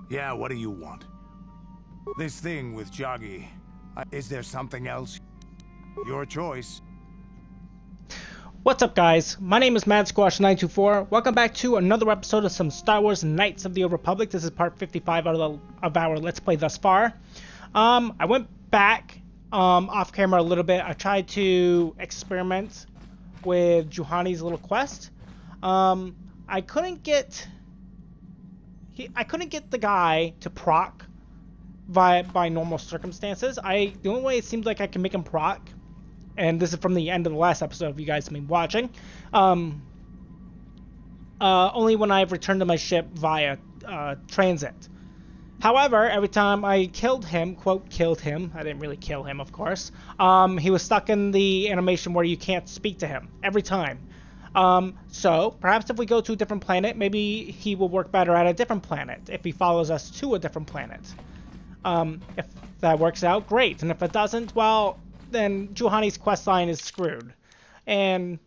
Yeah, what do you want? This thing with Joggy. Is there something else? Your choice. What's up, guys? My name is MadSquash924. Welcome back to another episode of some Star Wars Knights of the Old Republic. This is part 55 of our Let's Play thus far. I went back off camera a little bit. I tried to experiment with Juhani's little quest. I couldn't get the guy to proc by normal circumstances. The only way it seems like I can make him proc, and this is from the end of the last episode if you guys have been watching, only when I've returned to my ship via transit. However, every time I killed him, quote, killed him, I didn't really kill him, of course, he was stuck in the animation where you can't speak to him, every time. So, perhaps if we go to a different planet, maybe he will work better at a different planet, if he follows us to a different planet. If that works out, great, and if it doesn't, well, then Juhani's questline is screwed. And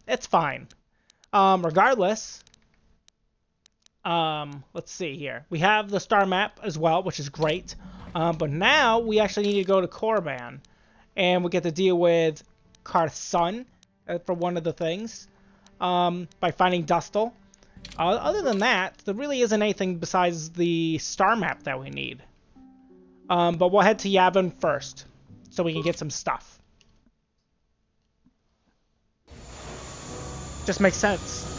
it's fine. Regardless, let's see here. We have the star map as well, which is great. But now we actually need to go to Korriban, and we get to deal with Carth's son for one of the things, by finding Dustil. Other than that, there really isn't anything besides the star map that we need. But we'll head to Yavin first, so we can get some stuff. Just makes sense.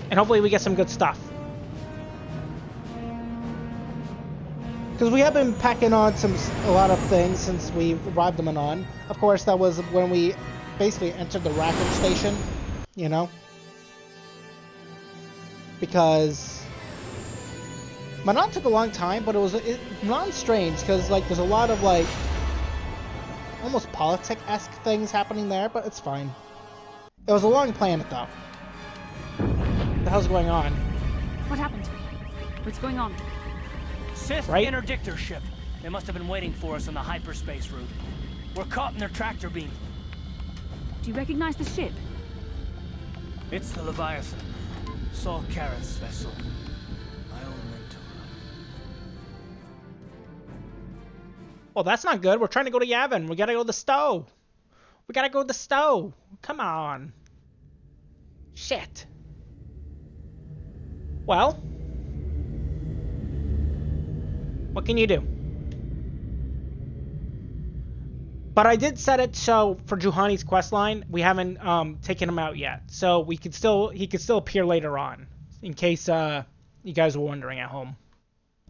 And hopefully we get some good stuff. Because we have been packing on a lot of things since we arrived in Manaan. Of course, that was when we basically entered the Racket station, you know? Because Manaan took a long time, but Manaan's strange, because like there's a lot of like almost politic-esque things happening there, but it's fine. It was a long planet though. What the hell's going on? What happened? What's going on? Sith interdictor ship. They must have been waiting for us on the hyperspace route. We're caught in their tractor beam. Do you recognize the ship? It's the Leviathan. Saul Karath's vessel. My own mentor. Well, that's not good. We're trying to go to Yavin. We gotta go to the Stowe. We gotta go to the Stowe. Come on. Shit. Well, what can you do? But I did set it so for Juhani's questline, we haven't taken him out yet, so he could still appear later on, in case you guys were wondering at home.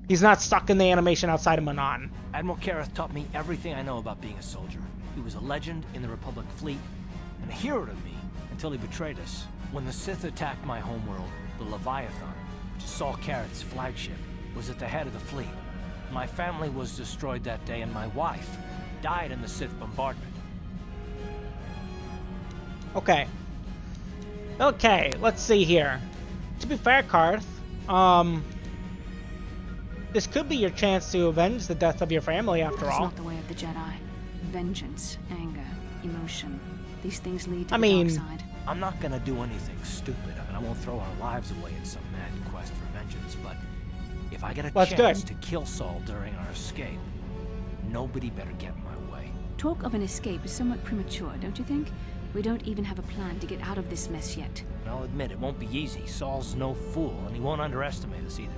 He's not stuck in the animation outside of Manaan. Admiral Karath taught me everything I know about being a soldier. He was a legend in the Republic fleet, and a hero to me until he betrayed us. When the Sith attacked my homeworld, the Leviathan, which is Saul Karath's flagship, was at the head of the fleet. My family was destroyed that day, and my wife died in the Sith bombardment. Okay. Okay, let's see here. To be fair, Carth, this could be your chance to avenge the death of your family after all. It's not the way of the Jedi. Vengeance, anger, emotion. These things lead to the dark side. I'm not gonna do anything stupid. I won't throw our lives away in some mad quest for vengeance, but if I get a chance to kill Saul during our escape, nobody better get in my way. Talk of an escape is somewhat premature, don't you think? We don't even have a plan to get out of this mess yet. I'll admit, it won't be easy. Saul's no fool, and he won't underestimate us either.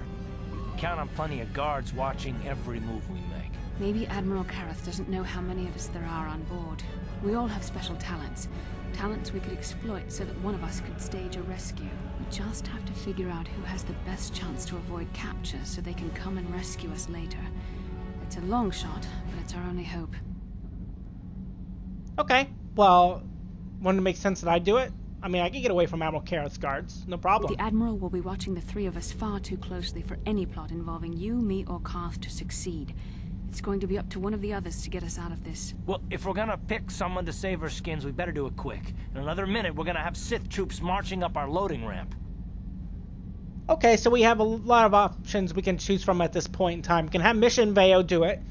You can count on plenty of guards watching every move we make. Maybe Admiral Karath doesn't know how many of us there are on board. We all have special talents. Talents we could exploit so that one of us could stage a rescue. We just have to figure out who has the best chance to avoid capture so they can come and rescue us later. It's a long shot, but it's our only hope. Okay, well, wouldn't it make sense that I do it? I mean, I can get away from Admiral Karath's guards, no problem. The Admiral will be watching the three of us far too closely for any plot involving you, me, or Carth to succeed. It's going to be up to one of the others to get us out of this. Well, if we're gonna pick someone to save our skins, we better do it quick. In another minute, we're gonna have Sith troops marching up our loading ramp. Okay, so we have a lot of options we can choose from at this point in time. We can have Mission Veo do it.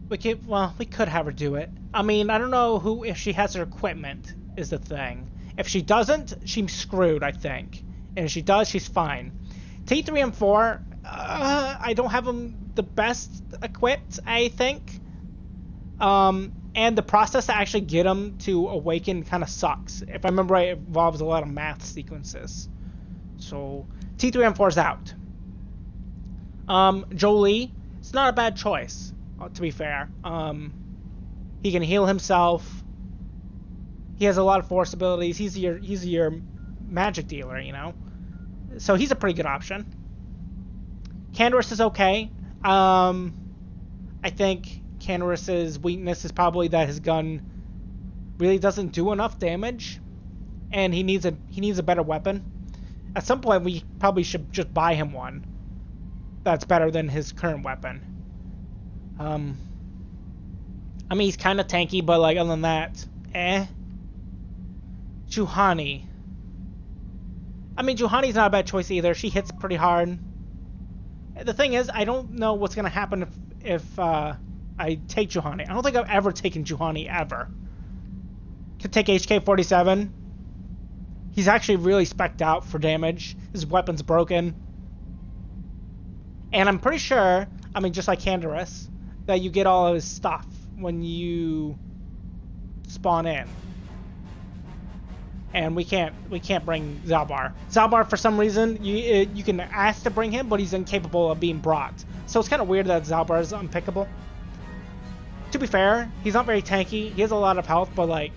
we could have her do it. I mean, I don't know if she has her equipment is the thing. If she doesn't, she's screwed, I think. And if she does, she's fine. T3 and 4, I don't have them the best equipped, I think. And the process to actually get them to awaken kind of sucks. If I remember right, it involves a lot of math sequences. So, T3 and 4 is out. Jolee, it's not a bad choice, to be fair. He can heal himself. He has a lot of force abilities. He's your magic dealer, you know? So he's a pretty good option. Canderous is okay. I think Canderous's weakness is probably that his gun really doesn't do enough damage, and he needs a better weapon. At some point, we probably should just buy him one that's better than his current weapon. I mean, he's kind of tanky, but like other than that, Juhani. I mean, Juhani's not a bad choice either. She hits pretty hard. The thing is, I don't know what's gonna happen if I take Juhani. I don't think I've ever taken Juhani ever. Could take HK-47. He's actually really spec'd out for damage. His weapon's broken. And I'm pretty sure, I mean, just like Canderous, that you get all of his stuff when you spawn in. And we can't bring Zaalbar. Zaalbar, for some reason, you can ask to bring him, but he's incapable of being brought. So it's kind of weird that Zaalbar is unpickable. To be fair, he's not very tanky. He has a lot of health, but like,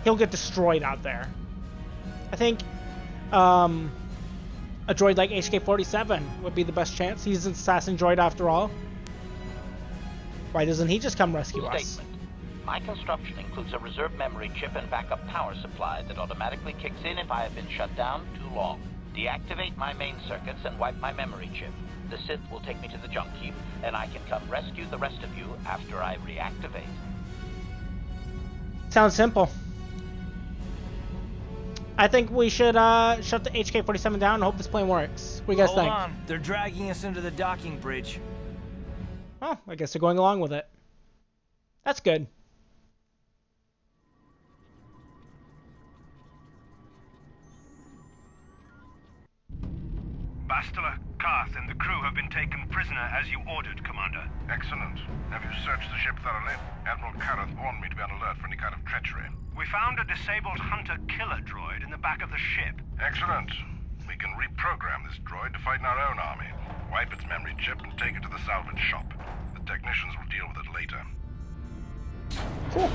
he'll get destroyed out there. I think a droid like HK-47 would be the best chance. He's an assassin droid after all. Why doesn't he just come rescue us? My construction includes a reserve memory chip and backup power supply that automatically kicks in if I have been shut down too long. Deactivate my main circuits and wipe my memory chip. The Sith will take me to the junk heap, and I can come rescue the rest of you after I reactivate. Sounds simple. I think we should shut the HK-47 down and hope this plane works. What do you guys think? Hold on. They're dragging us into the docking bridge. Oh, I guess they're going along with it. That's good. Bastila, Carth, and the crew have been taken prisoner as you ordered, Commander. Excellent. Have you searched the ship thoroughly? Admiral Carth warned me to be on alert for any kind of treachery. We found a disabled hunter-killer droid in the back of the ship. Excellent. We can reprogram this droid to fight in our own army. Wipe its memory chip and take it to the salvage shop. The technicians will deal with it later. Cool.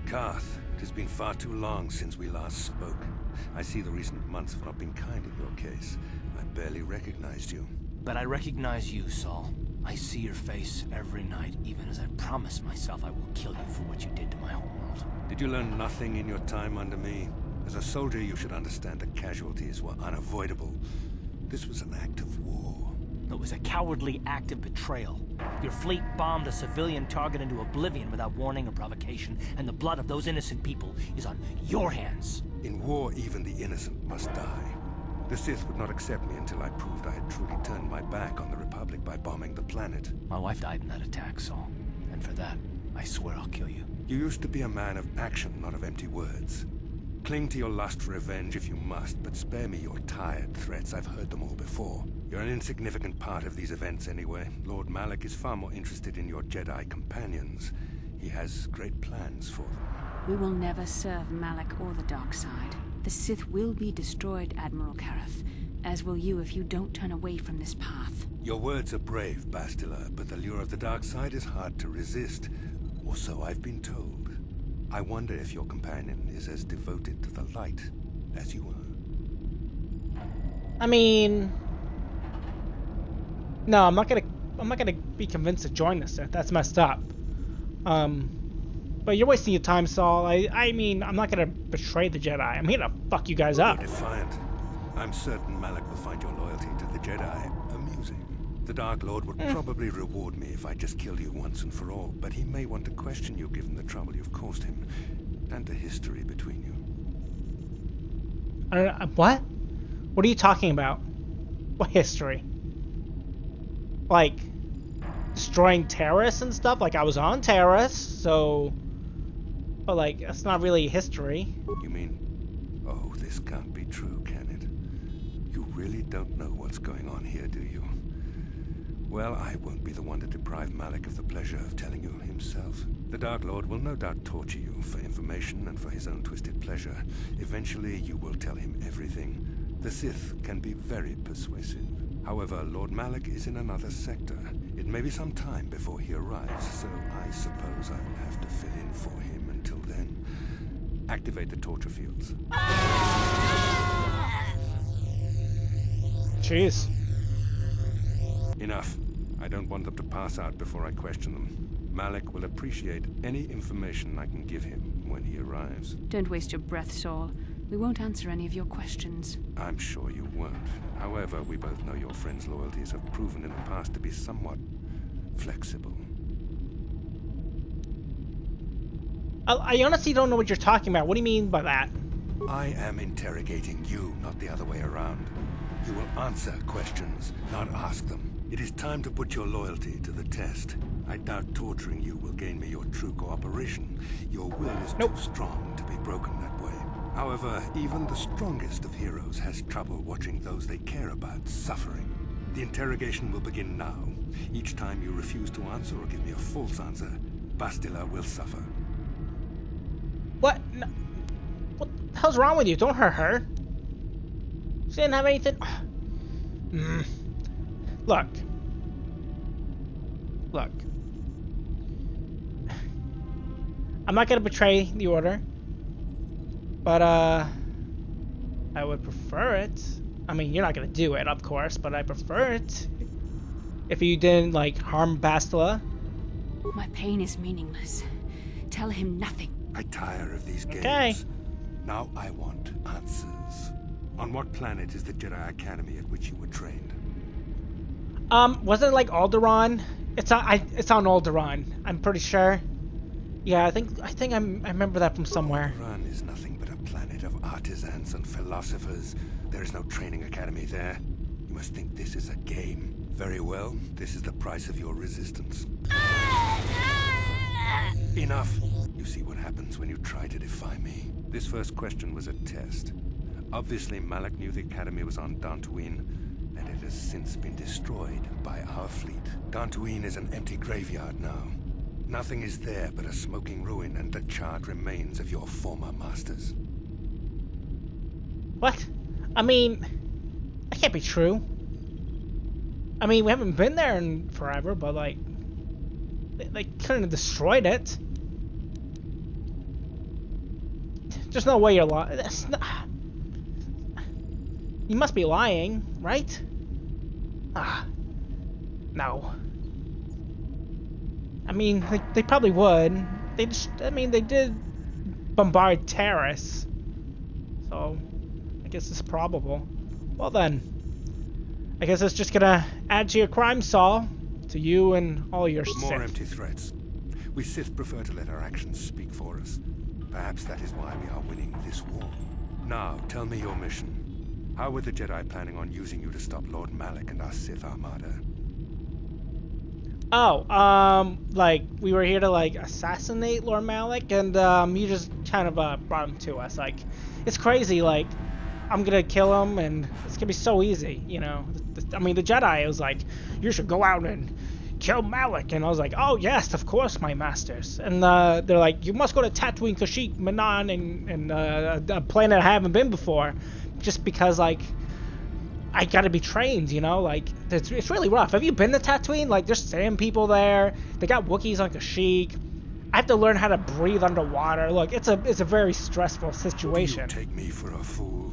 Carth, it has been far too long since we last spoke. I see the recent months have not been kind in your case. I barely recognized you. But I recognize you, Saul. I see your face every night, even as I promise myself I will kill you for what you did to my homeworld. Did you learn nothing in your time under me? As a soldier, you should understand that casualties were unavoidable. This was an act of war. It was a cowardly act of betrayal. Your fleet bombed a civilian target into oblivion without warning or provocation, and the blood of those innocent people is on your hands. In war, even the innocent must die. The Sith would not accept me until I proved I had truly turned my back on the Republic by bombing the planet. My wife died in that attack, Saul. And for that, I swear I'll kill you. You used to be a man of action, not of empty words. Cling to your lust for revenge if you must, but spare me your tired threats. I've heard them all before. You're an insignificant part of these events anyway. Lord Malak is far more interested in your Jedi companions. He has great plans for them. We will never serve Malak or the dark side. The Sith will be destroyed, Admiral Carth, as will you if you don't turn away from this path. Your words are brave, Bastila, but the lure of the dark side is hard to resist. Or so I've been told. I wonder if your companion is as devoted to the light as you are. I mean, no, I'm not gonna be convinced to join the Sith. That's messed up. But you're wasting your time, Saul. I mean, I'm not gonna betray the Jedi. I'm here to fuck you guys up. You're defiant. I'm certain Malak will find your loyalty to the Jedi amusing. The Dark Lord would probably reward me if I just killed you once and for all, but he may want to question you given the trouble you've caused him, and the history between you. I don't know, what? What are you talking about? What history? Like, destroying terrorists and stuff. Like, I was on Terrace, so... But, like, that's not really history. You mean... Oh, this can't be true, can it? You really don't know what's going on here, do you? Well, I won't be the one to deprive Malik of the pleasure of telling you himself. The Dark Lord will no doubt torture you for information and for his own twisted pleasure. Eventually, you will tell him everything. The Sith can be very persuasive. However, Lord Malik is in another sector. It may be some time before he arrives, so I suppose I will have to fill in for him until then. Activate the torture fields. Jeez. Enough. I don't want them to pass out before I question them. Malik will appreciate any information I can give him when he arrives. Don't waste your breath, Saul. We won't answer any of your questions. I'm sure you won't. However, we both know your friend's loyalties have proven in the past to be somewhat flexible. I honestly don't know what you're talking about. What do you mean by that? I am interrogating you, not the other way around. You will answer questions, not ask them. It is time to put your loyalty to the test. I doubt torturing you will gain me your true cooperation. Your will is too strong to be broken that way. However, even the strongest of heroes has trouble watching those they care about suffering. The interrogation will begin now. Each time you refuse to answer or give me a false answer, Bastila will suffer. What? No. What the hell's wrong with you? Don't hurt her. She didn't have anything. Look. Look. I'm not gonna betray the order, but I would prefer it. I mean, you're not gonna do it, of course, but I prefer it if you didn't like harm Bastila. My pain is meaningless. Tell him nothing. I tire of these games. Okay. Now I want answers. On what planet is the Jedi Academy at which you were trained? Wasn't it like Alderaan? It's on Alderaan. I'm pretty sure. Yeah, I think I remember that from somewhere. Alderaan is nothing but a planet of artisans and philosophers. There is no training academy there. You must think this is a game. Very well, this is the price of your resistance. Enough! You see what happens when you try to defy me. This first question was a test. Obviously, Malik knew the Academy was on Dantooine, and it has since been destroyed by our fleet. Dantooine is an empty graveyard now. Nothing is there but a smoking ruin and the charred remains of your former masters. What? I mean, that can't be true. I mean, we haven't been there in forever, but like, they couldn't have destroyed it. There's no way you're lying. That's not... You must be lying, right? No. I mean, they probably would. They just, I mean, they did bombard Terrace. So, I guess it's probable. Well then, I guess it's just gonna add to your crime, Saul. To you and all your Sith. More empty threats. We Sith prefer to let our actions speak for us. Perhaps that is why we are winning this war. Now, tell me your mission. How were the Jedi planning on using you to stop Lord Malik and our Sith Armada? Oh, like, we were here to, like, assassinate Lord Malik, and, you just kind of, brought him to us. Like, it's crazy, like, I'm gonna kill him, and it's gonna be so easy, you know? I mean, the Jedi was like, you should go out and kill Malik, and I was like, oh, yes, of course, my masters. And, they're like, you must go to Tatooine, Kashyyyk, Manaan, and a planet I haven't been before, just because, like, I gotta be trained, you know, like, it's really rough. Have you been to Tatooine? Like, there's sand people there, they got Wookiees on Kashyyyk, I have to learn how to breathe underwater. Look, it's a very stressful situation. Do you take me for a fool?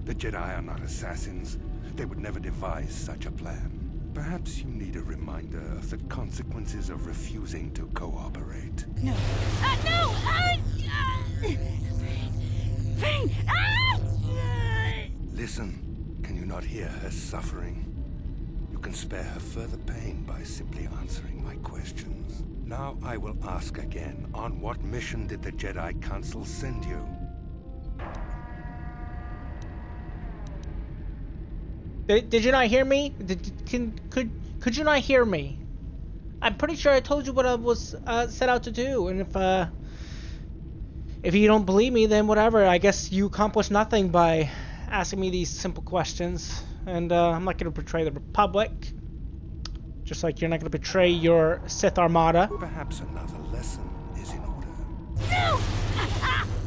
The Jedi are not assassins. They would never devise such a plan. Perhaps you need a reminder of the consequences of refusing to cooperate. No. No! Pain! Listen, can you not hear her suffering? You can spare her further pain by simply answering my questions. Now I will ask again, on what mission did the Jedi Council send you? Did you not hear me? Could you not hear me? I'm pretty sure I told you what I was set out to do, and if you don't believe me, then whatever. I guess you accomplished nothing by asking me these simple questions, and I'm not going to betray the Republic, just like you're not going to betray your Sith Armada. Perhaps another lesson is in order. No!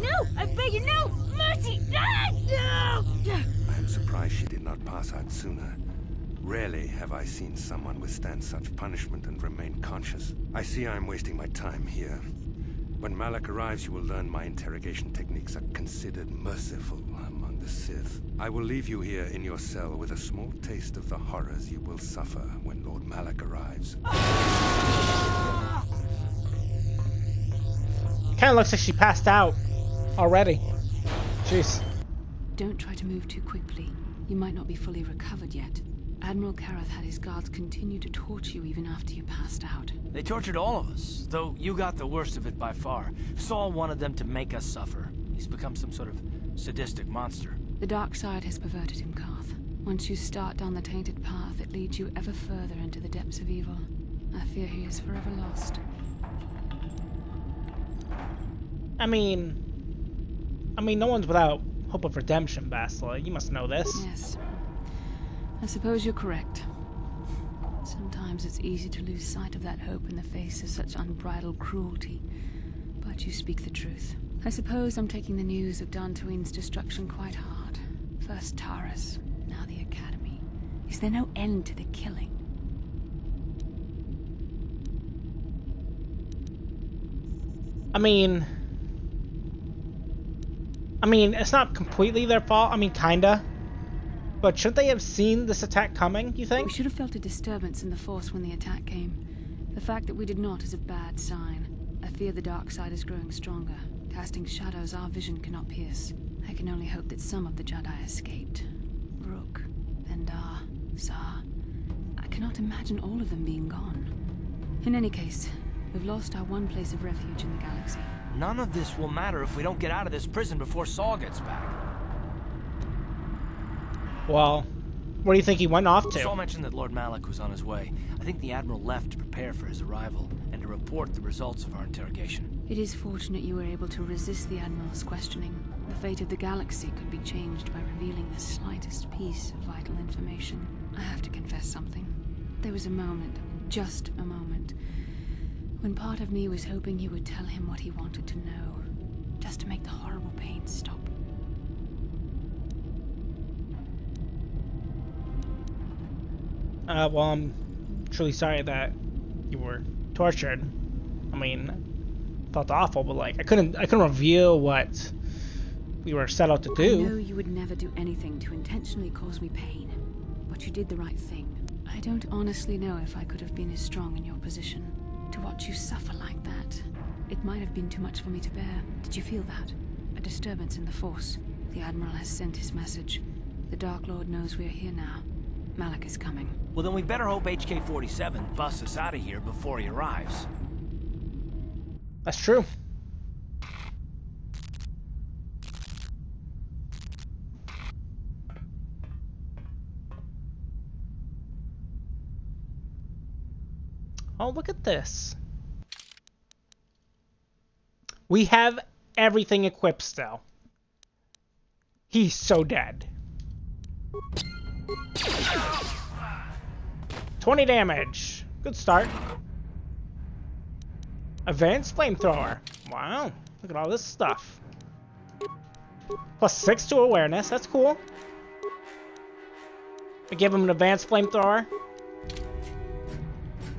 No! I beg you, no! Mercy! No! I am surprised she did not pass out sooner. Rarely have I seen someone withstand such punishment and remain conscious. I see I am wasting my time here. When Malak arrives, you will learn my interrogation techniques are considered merciful among the Sith. I will leave you here in your cell with a small taste of the horrors you will suffer when Lord Malak arrives. Kinda looks like she passed out already. Jeez. Don't try to move too quickly. You might not be fully recovered yet. Admiral Kareth had his guards continue to torture you even after you passed out. They tortured all of us, though you got the worst of it by far. Saul wanted them to make us suffer. He's become some sort of sadistic monster. The dark side has perverted him, Karth. Once you start down the tainted path, it leads you ever further into the depths of evil. I fear he is forever lost. I mean, no one's without hope of redemption, Bastila. You must know this. Yes. I suppose you're correct. Sometimes it's easy to lose sight of that hope in the face of such unbridled cruelty. But you speak the truth. I suppose I'm taking the news of Dantooine's destruction quite hard. First Taris, now the Academy. Is there no end to the killing? I mean, it's not completely their fault. I mean, kinda. But shouldn't they have seen this attack coming, you think? We should have felt a disturbance in the Force when the attack came. The fact that we did not is a bad sign. I fear the dark side is growing stronger, casting shadows our vision cannot pierce. I can only hope that some of the Jedi escaped. Rook, Vendar, Zar. I cannot imagine all of them being gone. In any case, we've lost our one place of refuge in the galaxy. None of this will matter if we don't get out of this prison before Saul gets back. Well, where do you think he went off to? Saul mentioned that Lord Malak was on his way. I think the Admiral left to prepare for his arrival and to report the results of our interrogation. It is fortunate you were able to resist the Admiral's questioning. The fate of the galaxy could be changed by revealing the slightest piece of vital information. I have to confess something. There was a moment, just a moment, when part of me was hoping you would tell him what he wanted to know, just to make the horrible pain stop. Well, I'm truly sorry that you were tortured. I mean, felt awful, but like I couldn't reveal what we were set out to do. I know you would never do anything to intentionally cause me pain, but you did the right thing. I don't honestly know if I could have been as strong in your position. To watch you suffer like that, it might have been too much for me to bear. Did you feel that? A disturbance in the Force. The Admiral has sent his message. The Dark Lord knows we are here now. Malak is coming. Well, then we better hope HK-47 busts us out of here before he arrives. That's true. Oh, look at this. We have everything equipped still. He's so dead. 20 damage. Good start. Advanced flamethrower. Wow. Look at all this stuff. Plus 6 to awareness. That's cool. I give him an advanced flamethrower.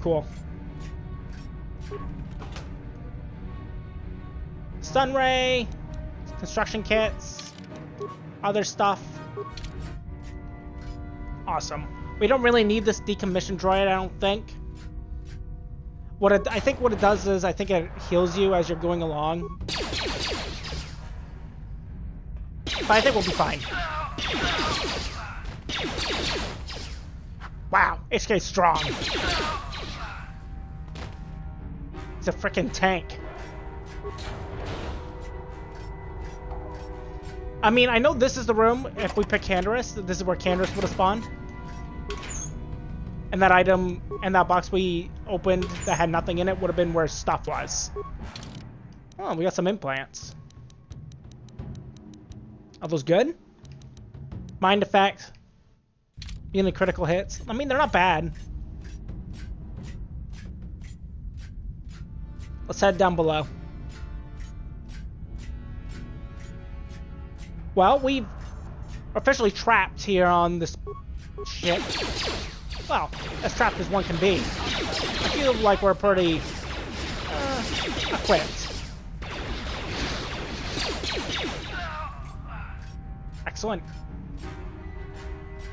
Cool. Stun ray. Construction kits. Other stuff. Awesome. We don't really need this decommissioned droid, I don't think. I think what it does is, I think it heals you as you're going along. But I think we'll be fine. Wow, HK's strong. It's a freaking tank. I mean, I know this is the room, if we pick Canderous, this is where Canderous would have spawned. And that item and that box we opened that had nothing in it would have been where stuff was. Oh, we got some implants. Are those good? Mind effect. Being the critical hits. I mean, they're not bad. Let's head down below. Well, we've officially trapped here on this ship. Well, as trapped as one can be. I feel like we're pretty equipped. Excellent.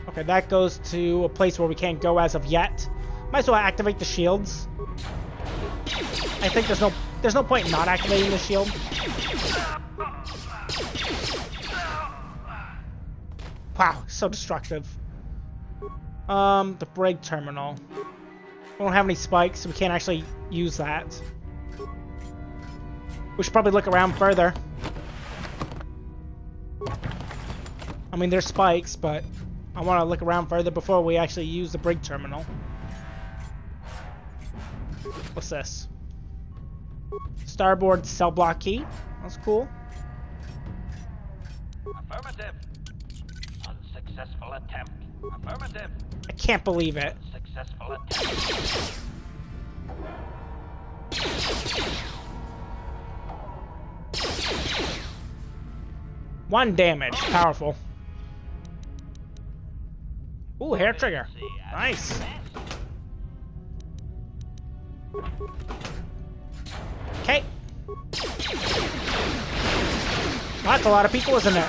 Okay, that goes to a place where we can't go as of yet. Might as well activate the shields. I think there's no point in not activating the shield. Wow, so destructive. The brig terminal. We don't have any spikes, so we can't actually use that. We should probably look around further. I mean, there's spikes, but I want to look around further before we actually use the brig terminal. What's this? Starboard cell block key. That's cool. Affirmative. Unsuccessful attempt. Affirmative. I can't believe it. Successful attempt. 1 damage. Powerful. Ooh, hair trigger. Nice. Okay. That's a lot of people, isn't it?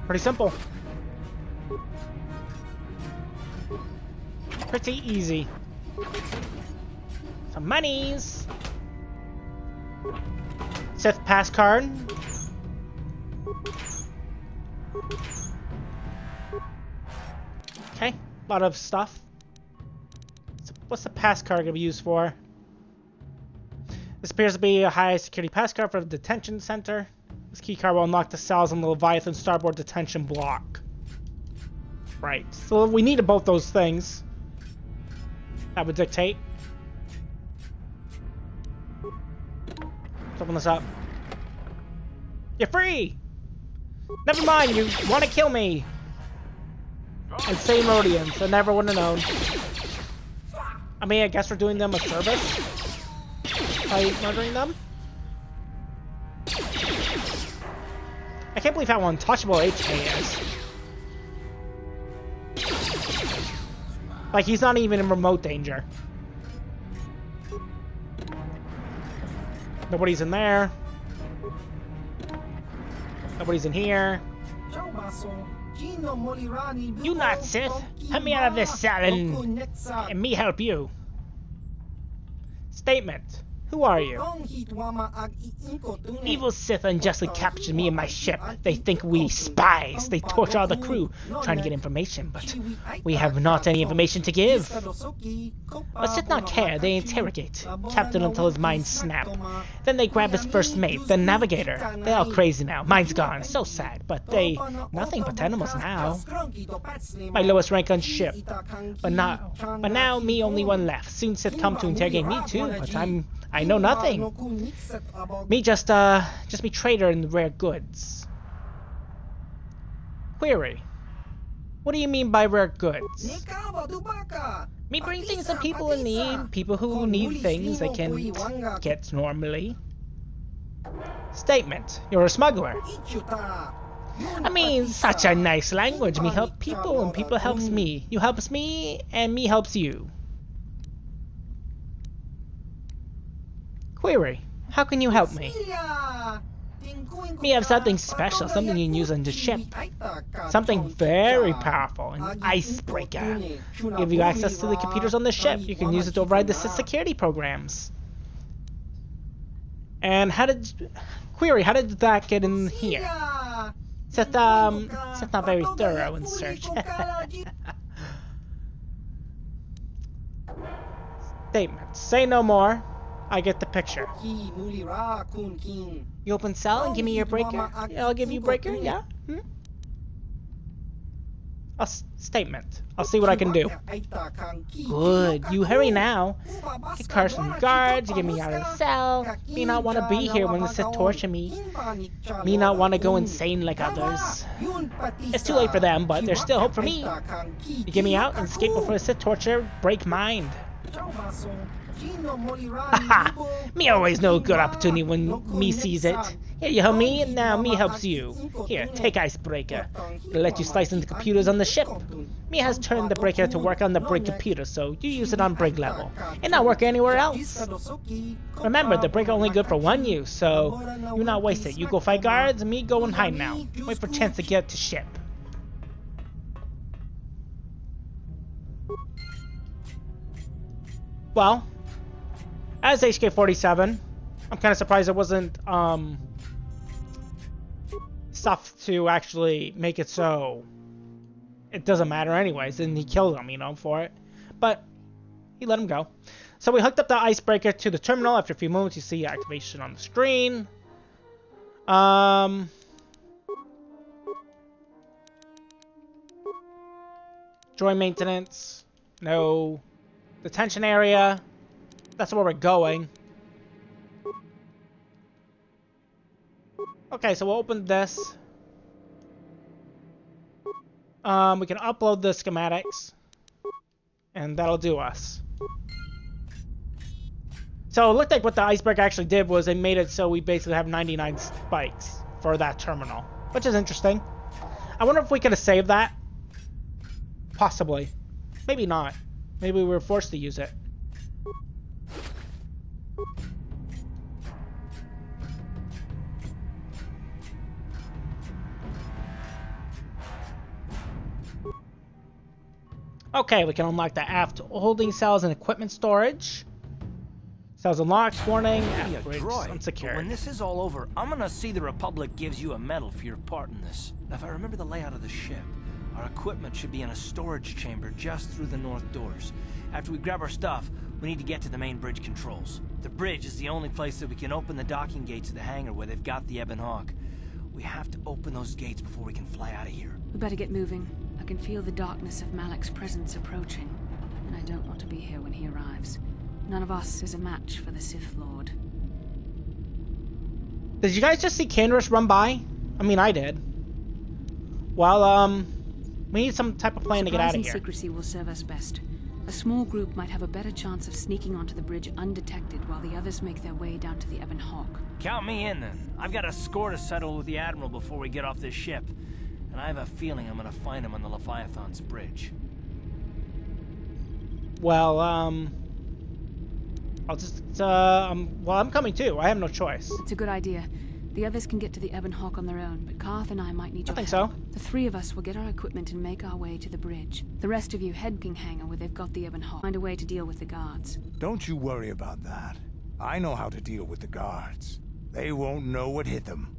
Pretty simple. Pretty easy. Some monies. Sith pass card. Okay, a lot of stuff. So what's the pass card gonna be used for? This appears to be a high security pass card for the detention center. This keycard will unlock the cells on the Leviathan starboard detention block. Right, so we needed both those things. That would dictate. Let's open this up. You're free! Never mind, you want to kill me! Insane Rhodians, I never would have known. I mean, I guess we're doing them a service by murdering them? I can't believe how untouchable HK is. Like, he's not even in remote danger. Nobody's in there. Nobody's in here. You not Sith. Help me out of this cell and me help you. Statement. Who are you? Evil Sith unjustly captured me and my ship. They think we spies. They torture all the crew, trying to get information, but we have not any information to give. But Sith not care. They interrogate Captain until his mind snap. Then they grab his first mate, the Navigator. They're all crazy now. Mine's gone. So sad. But they nothing but animals now. My lowest rank on ship. But now me only one left. Soon Sith come to interrogate me too, but I know nothing. Me just me trader in rare goods. Query. What do you mean by rare goods? Me bring things to people in need, people who need things they can get normally. Statement. You're a smuggler. I mean, such a nice language. Me help people and people helps me. You helps me and me helps you. Query. How can you help me? Me have something special, something you can use on the ship. Something very powerful, an icebreaker. Give you access to the computers on the ship. You can use it to override the security programs. And how did that get in here? Sith not very thorough in search. Statement. Say no more. I get the picture. You open cell and give me your breaker? I'll give you breaker, yeah? Statement. I'll see what I can do. Good. You hurry now. Get cars from guards, get me out of the cell. Me not want to be here when the Sith torture me. Me not want to go insane like others. It's too late for them, but there's still hope for me. You get me out and escape before the Sith torture break mind. Haha! Me always know a good opportunity when me sees it. Here you help me, and now me helps you. Here, take icebreaker. It'll let you slice into computers on the ship. Me has turned the breaker to work on the brig computer, so you use it on brig level. It not work anywhere else. Remember, the breaker only good for one use, so you not waste it. You go fight guards, and me go and hide now. Wait for chance to get to ship. Well, as HK-47, I'm kind of surprised it wasn't stuff to actually make it so it doesn't matter anyways, and he killed him, you know, for it. But he let him go. So we hooked up the icebreaker to the terminal. After a few moments, you see activation on the screen. Droid maintenance. No. Detention area. That's where we're going. Okay, so we'll open this. We can upload the schematics. And that'll do us. So it looked like what the icebreaker actually did was it made it so we basically have 99 spikes for that terminal. Which is interesting. I wonder if we could have saved that. Possibly. Maybe not. Maybe we were forced to use it. Okay, we can unlock the aft holding cells and equipment storage. Cells unlocked, warning, aft bridge unsecured. When this is all over, I'm gonna see the Republic gives you a medal for your part in this. Now, if I remember the layout of the ship, our equipment should be in a storage chamber just through the north doors. After we grab our stuff, we need to get to the main bridge controls. The bridge is the only place that we can open the docking gates of the hangar where they've got the Ebon Hawk. We have to open those gates before we can fly out of here. We better get moving. I can feel the darkness of Malak's presence approaching, and I don't want to be here when he arrives. None of us is a match for the Sith Lord. Did you guys just see Canderous run by? I mean, I did. Well, we need some type of plan to get out of here. Secrecy will serve us best. A small group might have a better chance of sneaking onto the bridge undetected while the others make their way down to the Ebon Hawk. Count me in, then. I've got a score to settle with the Admiral before we get off this ship. And I have a feeling I'm gonna find him on the Leviathan's bridge. Well, I'll just, well, I'm coming too. I have no choice. It's a good idea. The others can get to the Ebon Hawk on their own, but Carth and I might need your help. I think so. The three of us will get our equipment and make our way to the bridge. The rest of you head King Hangar where they've got the Ebon Hawk. Find a way to deal with the guards. Don't you worry about that. I know how to deal with the guards. They won't know what hit them.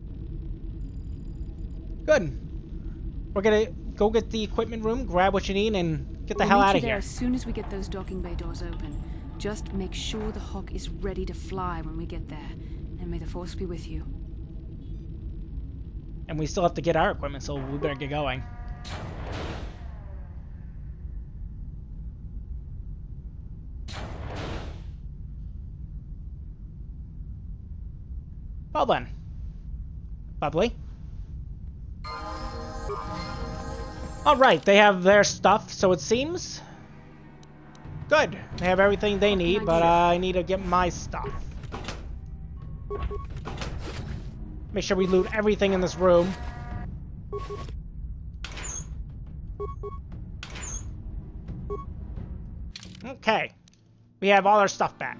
Good. We're gonna go get the equipment room, grab what you need, and get the hell out of here. As soon as we get those docking bay doors open. Just make sure the Hawk is ready to fly when we get there. And may the Force be with you. And we still have to get our equipment, so we better get going. Well then. Lovely. Alright, they have their stuff, so it seems. Good. They have everything they need, but I need to get my stuff. Make sure we loot everything in this room. Okay. We have all our stuff back.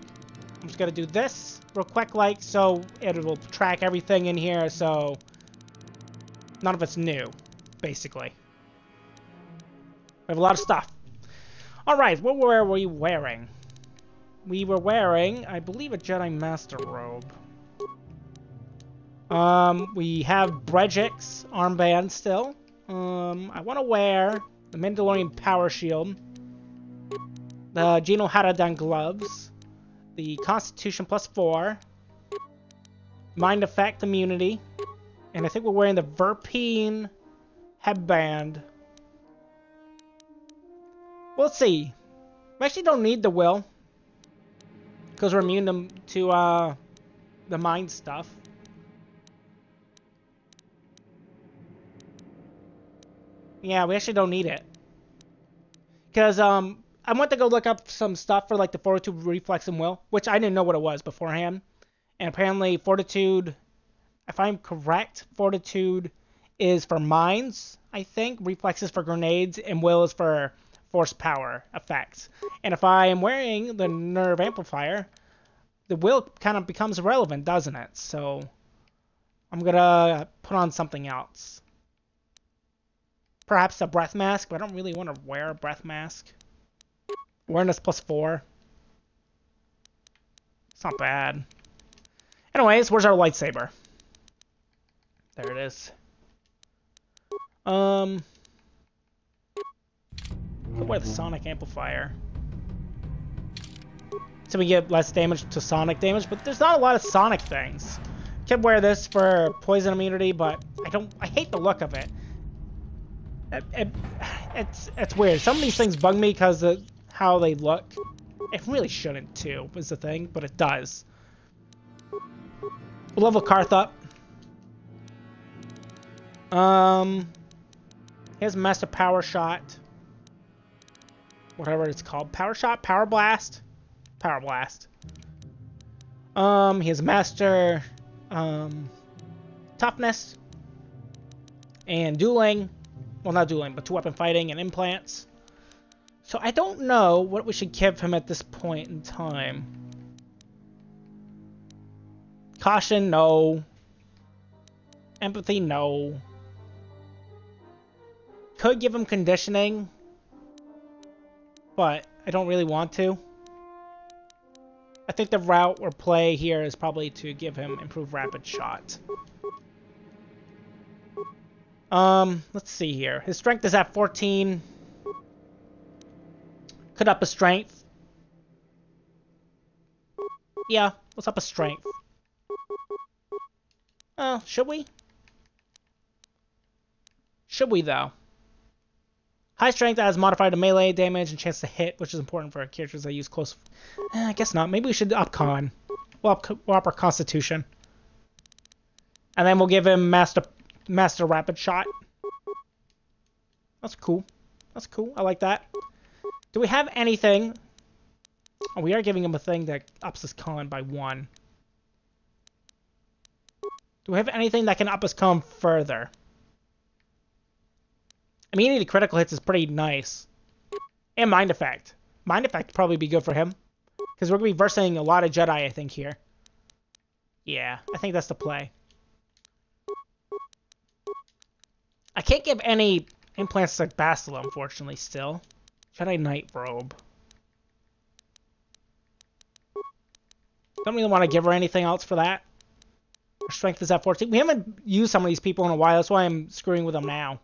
I'm just gonna do this real quick, like, so it will track everything in here, so none of it's new, basically. We have a lot of stuff. Alright, what were we wearing? We were wearing, I believe, a Jedi Master robe. We have Brejik's armband still. I want to wear the Mandalorian Power Shield, the Geno Haradan gloves, the Constitution +4, Mind Effect immunity, and I think we're wearing the Verpine headband. Well, let's see. We actually don't need the will, because we're immune to the mind stuff. Yeah, we actually don't need it. Because, I went to go look up some stuff for, like, the Fortitude, Reflex, and Will, which I didn't know what it was beforehand. And apparently, Fortitude, if I'm correct, Fortitude is for mines, I think. Reflex is for grenades, and Will is for force power effects. And if I am wearing the Nerve Amplifier, the Will kind of becomes irrelevant, doesn't it? So, I'm gonna put on something else. Perhaps a breath mask, but I don't really want to wear a breath mask. Awareness +4. It's not bad. Anyways, where's our lightsaber? There it is. I'll wear the sonic amplifier. So we get less damage to sonic damage, but there's not a lot of sonic things. Could wear this for poison immunity, but I hate the look of it. It's weird. Some of these things bug me because of how they look. It really shouldn't too, is the thing, but it does. We'll level Karth up. Here's Master Power Shot. Whatever it's called. Power Shot? Power Blast? Power Blast. He has Master Toughness. And Dueling. Well, not dueling, but 2-weapon fighting and implants. So I don't know what we should give him at this point in time. Caution, no. Empathy, no. Could give him conditioning, but I don't really want to. I think the route or play here is probably to give him improved rapid shot. Let's see here. His strength is at 14. Could up his strength. Yeah, let's up his strength. Oh, should we? Should we, though? High strength adds modifier to melee damage and chance to hit, which is important for characters that use close... I guess not. Maybe we should up con. We'll up our constitution. And then we'll give him Master Rapid Shot. That's cool. That's cool. I like that. Do we have anything? Oh, we are giving him a thing that ups his con by 1. Do we have anything that can up his con further? Immunity to critical hits is pretty nice. And Mind Effect. Mind Effect would probably be good for him. Because we're going to be versing a lot of Jedi, I think, here. Yeah, I think that's the play. I can't give any implants to Bastila, unfortunately, still. Jedi Knight Robe. Don't really want to give her anything else for that. Her strength is at 14. We haven't used some of these people in a while. That's why I'm screwing with them now.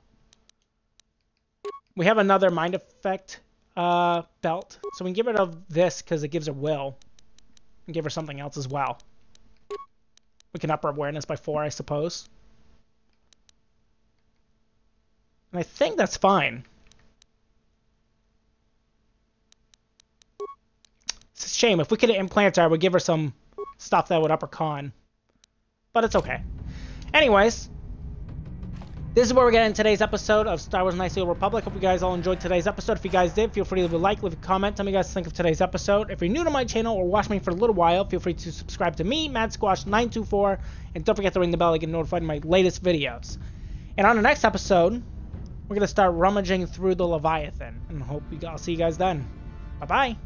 We have another Mind Effect belt. So we can get rid of this because it gives her will. And give her something else as well. We can up her awareness by 4, I suppose. And I think that's fine. It's a shame. If we could implant her, I would give her some stuff that would up her con. But it's okay. Anyways, this is where we're getting today's episode of Star Wars Knights of the Old Republic. Hope you guys all enjoyed today's episode. If you guys did, feel free to leave a like, leave a comment. Tell me what you guys think of today's episode. If you're new to my channel or watch me for a little while, feel free to subscribe to me, MadSquash924. And don't forget to ring the bell to get notified of my latest videos. And on the next episode, we're going to start rummaging through the Leviathan. And I'll see you guys then. Bye-bye.